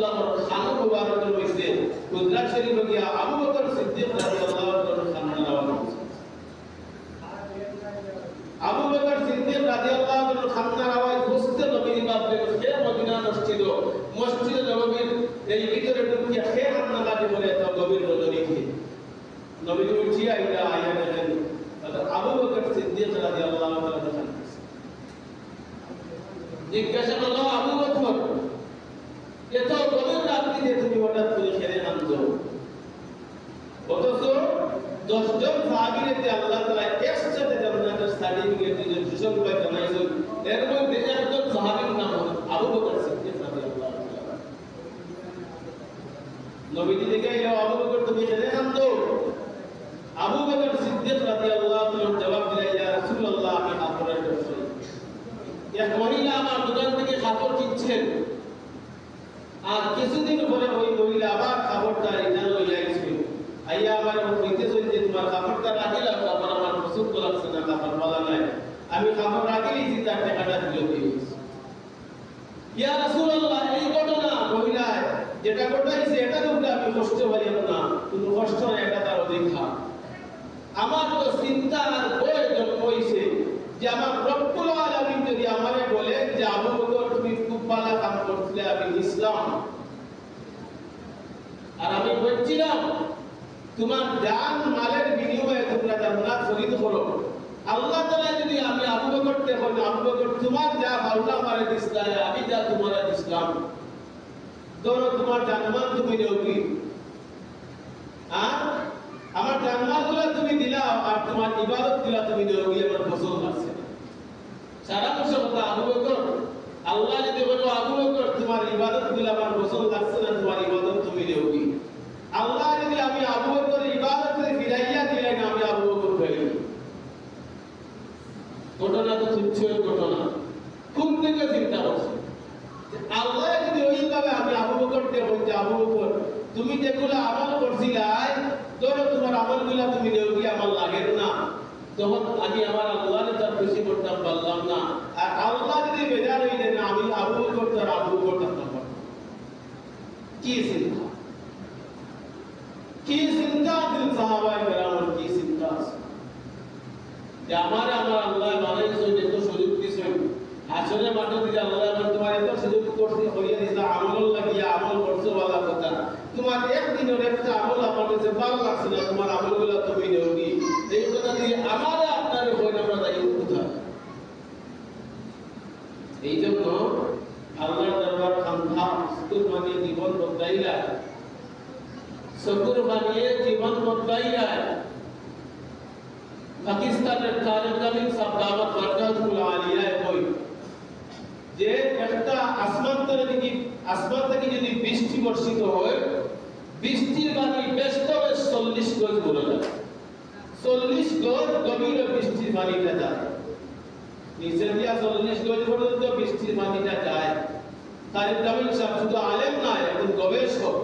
রাসূলুল্লাহর খান মুবারকের মধ্যে কুদরাত শরীফ গিয়া আবু বকর সিদ্দিক রাদিয়াল্লাহু তাআলা খানের আওয়াজ হচ্ছে। আবু বকর সিদ্দিক রাদিয়াল্লাহু তাআলা খানের আওয়াজ হচ্ছে নবীর বাপে সে মদিনা মসজিদে নববীর এই ভিতরে ঢুকিয়া সে হামলা লাগে বলে তো গভীর নজরে কি নবী উঠিয়া আইলা আয়া দেখেন আবু বকর সিদ্দিক রাদিয়াল্লাহু তাআলা খান জিজ্ঞাসা করলো আবু বকর এত গভীর রাত্রিতে তুমি হঠাৎ করে খেলে নামছো অথচ 10 জন সাহাবীকে আল্লাহ তাআলা একসাথে জান্নাতের সার্টিফিকেট দিয়ে সুসংবাদ করে জানাইছেন এর মধ্যে একজন সাহাবীর নাম আবু বকর সিদ্দিক রাদিয়াল্লাহু তাআলা নবীজি দেখে আবু বকর তুমি খেলে নামছো আবু বকর সিদ্দিক রাদিয়াল্লাহু তাআলা জবাব দিলেন ইয়া রাসূলুল্লাহ আমি কাপড়ের ব্যবসায়ী এক মহিলা আমার দোকান থেকে কাপড় কিনছেন আর কিছুদিন পরে ওই মহিলা আবার কাপড়টা রিটার্ন লইয়া আইছে আইয়া আমার কইতেছে যে তোমার কাপড়টা রাখিলা আবার আমার পছন্দ লাগছে না কাপড় ভালো নাই আমি কাপড় রাখিলি যে তার টাকাটা দিল দিয়েছি ইয়া রাসূলুল্লাহ এই ঘটনা মহিলা যেটা ঘটাইছে এটার উপরে আমি কষ্ট পাই না কিন্তু কষ্ট না এটা তার অধিকার আমার তো চিন্তা আর ভয় জন্ম হইছে যে আমার রব্বুল আলামিন যদি আমারে বলে যে আবু বকর তুমি খুব ভালো কাজ করছিলে আমি ইসলাম আর আমি বলছিলাম তোমার জান মালের বিনিময়ে তোমরা জান্নাত খরিদ করো আল্লাহ তাআলা যদি আমি আবু বকরকে বলি আবু বকর তোমার যা আল্লাহ আমারে দিছলা আমি যা তোমারে ইসলাম ধরো তোমার জানমাল তুমি দেওগি আর আমার জানমালগুলো তুমি দিলা আর তোমার ইবাদত গুলো তুমি দেওগি আমার পছন্দ আছে সারা কথা আবু বকর আল্লাহ যদি বলো আবু বকর তোমার ইবাদত গুলো আমার পছন্দ লাগছে না তোমার ইবাদত তুমি দেওগি আল্লাহ যদি আমি আবু বকরের ইবাদত করে ফিরাইয়া দিলেন আমি আবু বকর হয়ে ঘটনা তো তুচ্ছ ঘটনা কোন দিকে চিন্তা করছে আল্লাহ যদি ওইভাবে আমি আবু বকরকে বলছি আবু বকর তুমি যেগুলো আমল করছিলাই ধরো তোমার আমলগুলো তুমি দেওগি আমার লাগে না তখন আমি আমার আল্লাহরে তার খুশি করতাম পারলাম না আর আল্লাহ যদি বেজার হইলে না আমি আবু বকর তার আবু বকর থাকতাম কি চিন্তা দিল সাহাবায়ে কেরামের কি চিন্তা আছে যে আমার আল্লাহ বানাইছে এত সুযোগ দিয়েছে আসলে মাঠে দিলে আল্লাহ তোমার এত সুযোগ করতে হইয়া দিয়েছে আমল লাগিয়া আমল করছো ভালো কথা তোমার একদিনের একটা আমল আমার কাছে ভালো লাগছে না তোমার আমলগুলো তুমি নেওনি এই কথা দিয়ে আমার আপনার হয়ে আমরা দায়ী কোথায় এই জন্য আল্লাহর দরবার খামখা শুকুর মানিয়ে জীবন বদলাইলা শুকুর মানিয়ে জীবন বদলাইলা পাকিস্তানের তালেব জামিন সাহেব দাওয়াত মার্কাজুল আলিয়ায় কই যে একটা আসমান থেকে যদি বৃষ্টি বর্ষিত হয় বৃষ্টির পানি বেশ তবে 40 গজ বলে যায় 40 গজ গভীরে বৃষ্টির পানিটা যায় নিচে দিয়া 40 গজ পর্যন্ত বৃষ্টির পানিটা যায় তালেব জামিন সাহেব শুধু আলেম নয় একজন গবেষক